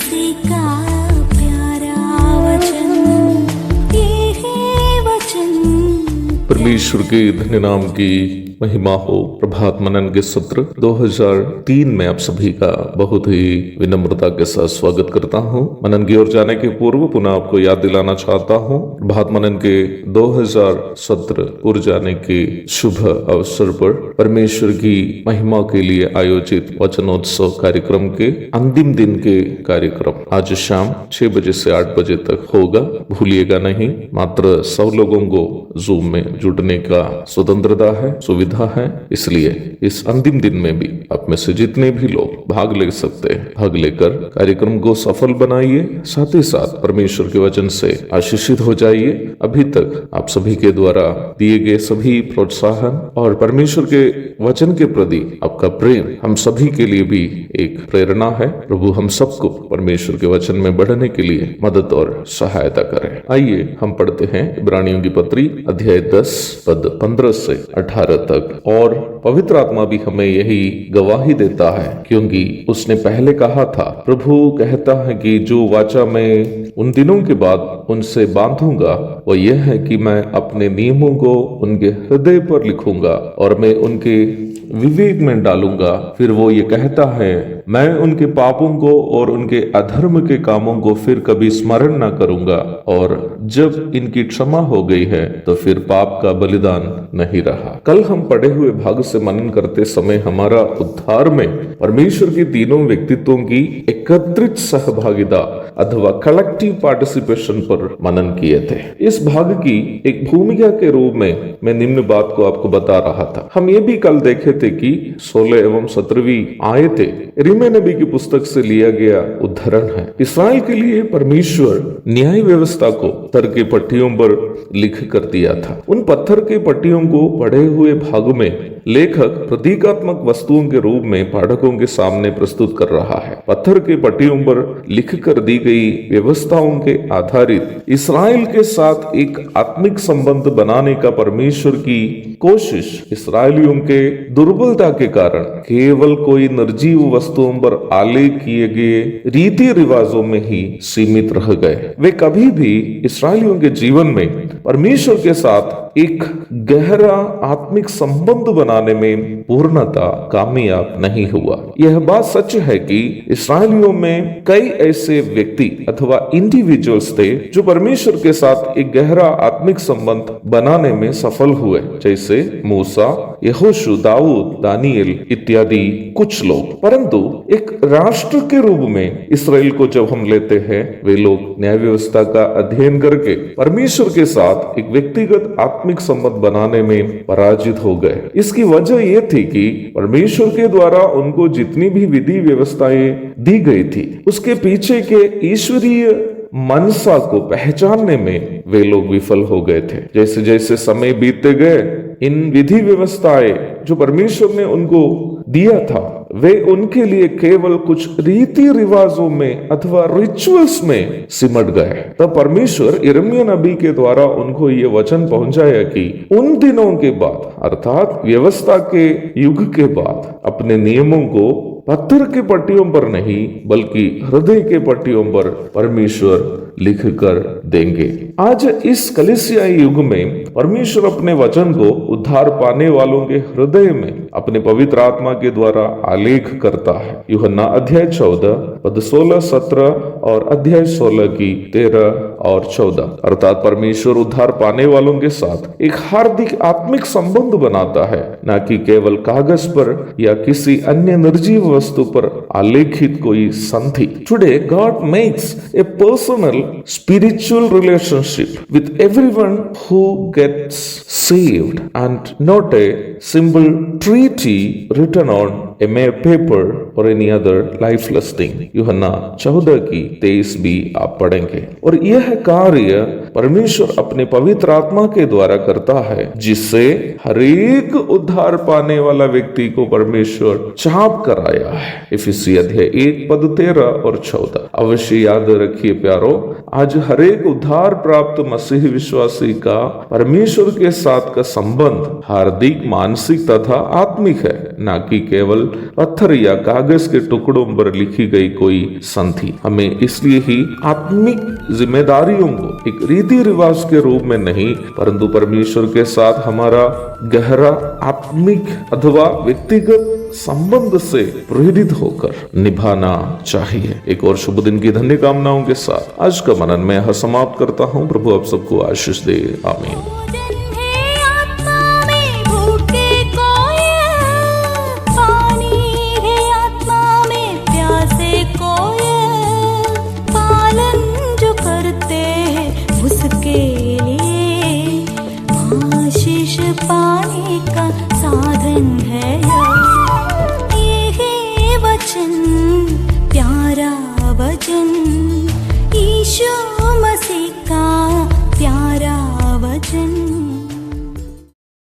तुलसी का प्यारा वचन, ये है वचन। परमेश्वर के धन्य नाम की महिमा हो। प्रभात मनन के सत्र 2003 में आप सभी का बहुत ही विनम्रता के साथ स्वागत करता हूं। मनन की ओर जाने के पूर्व पुनः आपको याद दिलाना चाहता हूं, प्रभात मनन के 2000 सत्र पूर्व जाने के शुभ अवसर पर परमेश्वर की महिमा के लिए आयोजित वचनोत्सव कार्यक्रम के अंतिम दिन के कार्यक्रम आज शाम 6 बजे से 8 बजे तक होगा। भूलिएगा नहीं। मात्र 100 लोगों को जूम में जुड़ने का स्वतंत्रता है, सुविधा है। इसलिए इस अंतिम दिन में भी आप में से जितने भी लोग भाग ले सकते हैं, भाग लेकर कार्यक्रम को सफल बनाइए। साथ ही साथ परमेश्वर के वचन से आशीषित हो जाइए। अभी तक आप सभी के द्वारा दिए गए सभी प्रोत्साहन और परमेश्वर के वचन के प्रति आपका प्रेम हम सभी के लिए भी एक प्रेरणा है। प्रभु हम सबको परमेश्वर के वचन में बढ़ने के लिए मदद और सहायता करें। आइए हम पढ़ते हैं इब्रानियों की पत्री अध्याय 10 पद 15 से 18 तक। और पवित्र आत्मा भी हमें यही गवाही देता है, क्योंकि उसने पहले कहा था, प्रभु कहता है कि जो वाचा मैं उन दिनों के बाद उनसे बांधूंगा वह यह है कि मैं अपने नियमों को उनके हृदय पर लिखूंगा और मैं उनके विवेक में डालूंगा। फिर वो ये कहता है, मैं उनके पापों को और उनके अधर्म के कामों को फिर कभी स्मरण न करूंगा, और जब इनकी क्षमा हो गई है तो फिर पाप का बलिदान नहीं रहा। कल हम पढ़े हुए भाग से मनन करते समय हमारा उद्धार में परमेश्वर के तीनों व्यक्तित्वों की एकत्रित सहभागिता अथवा कलेक्टिव पार्टिसिपेशन पर मनन किए थे। इस भाग की एक भूमिका के रूप में मैं निम्न बात को आपको बता रहा था। हम ये भी कल देखे थे कि 16 एवं 17वीं आयतें यिर्मयाह नबी की पुस्तक से लिया गया उदाहरण है। इस्राएल के लिए परमेश्वर न्याय व्यवस्था को पत्थर के पट्टियों पर लिख कर दिया था। उन पत्थर के पट्टियों को पढ़े हुए भाग में लेखक प्रतीकात्मक वस्तुओं के रूप में पाठकों के सामने प्रस्तुत कर रहा है। पत्थर के पट्टियों पर लिख कर दी गई व्यवस्थाओं के आधारित इस्राएल के साथ एक आत्मिक संबंध बनाने का परमेश्वर की कोशिश इस्राएलियों के दुर्बलता के कारण केवल कोई निर्जीव वस्तुओं पर आलेख किए गए रीति रिवाजों में ही सीमित रह गए। वे कभी भी इस्राएलियों के जीवन में परमेश्वर के साथ एक गहरा आत्मिक संबंध बनाने में पूर्णता कामयाब नहीं हुआ। यह बात सच है कि इस्राएलियों में कई ऐसे व्यक्ति अथवा इंडिविजुअल्स थे जो परमेश्वर के साथ एक गहरा आत्मिक संबंध बनाने में सफल हुए, जैसे मूसा, यहोशू, दाऊद, दानियल इत्यादि कुछ लोग। परंतु एक राष्ट्र के रूप में इस्राएल को जब हम लेते हैं, वे लोग न्याय व्यवस्था का अध्ययन करके परमेश्वर के साथ एक व्यक्तिगत आत्मिक संबंध बनाने में पराजित हो गए। इसकी वजह यह थी कि परमेश्वर के द्वारा उनको जितनी भी विधि व्यवस्थाएं दी गई थी, उसके पीछे के ईश्वरीय मनसा को पहचानने में वे लोग विफल हो गए थे। जैसे जैसे समय बीतते गए, इन विधि व्यवस्थाएं जो परमेश्वर ने उनको दिया था, वे उनके लिए केवल कुछ रीति रिवाजों में अथवा रिचुअल्स में सिमट गए। तब परमेश्वर यिर्मयाह नबी के द्वारा उनको ये वचन पहुंचाया कि उन दिनों के बाद अर्थात व्यवस्था के युग के बाद अपने नियमों को पत्थर के पट्टियों पर नहीं बल्कि हृदय के पट्टियों पर परमेश्वर लिख कर देंगे। आज इस कलीसियाई युग में परमेश्वर अपने वचन को उद्धार पाने वालों के हृदय में अपने पवित्र आत्मा के द्वारा आलेख करता है। यूहन्ना अध्याय 14 पद 16, 17 और अध्याय 16 की 13 और 14 अर्थात परमेश्वर उद्धार पाने वालों के साथ एक हार्दिक आत्मिक संबंध बनाता है, न कि केवल कागज पर या किसी अन्य निर्जीव वस्तु पर आलेखित कोई संधि। Today God makes a personal spiritual relationship with everyone who gets saved and not a simple treaty written on a mere paper or any other lifeless thing। यूहन्ना 14 की 23 भी आप पढ़ेंगे। और यह कार्य परमेश्वर अपने पवित्र आत्मा के द्वारा करता है, जिससे हरेक उद्धार पाने वाला व्यक्ति को परमेश्वर छाप कर आया है। इफिसी अध्याय 1 पद 13 और 14। अवश्य याद रखिए प्यारो, आज हरेक उद्धार प्राप्त मसीह विश्वासी का परमेश्वर के साथ का संबंध हार्दिक, मानसिक तथा आत्मिक है, ना कि केवल पत्थर या कागज के टुकड़ों पर लिखी गई कोई संधि। हमें इसलिए ही आत्मिक जिम्मेदारियों को एक रीति रिवाज के रूप में नहीं, परंतु परमेश्वर के साथ हमारा गहरा आत्मिक अथवा व्यक्तिगत संबंध से प्रेरित होकर निभाना चाहिए। एक और शुभ दिन की धन्य कामनाओं के साथ आज का मनन मैं यहाँ समाप्त करता हूँ। प्रभु आप सबको आशीष दे। आमीन। पाने का साधन है ये वचन, प्यारा वचन, यीशु मसीह का प्यारा वचन।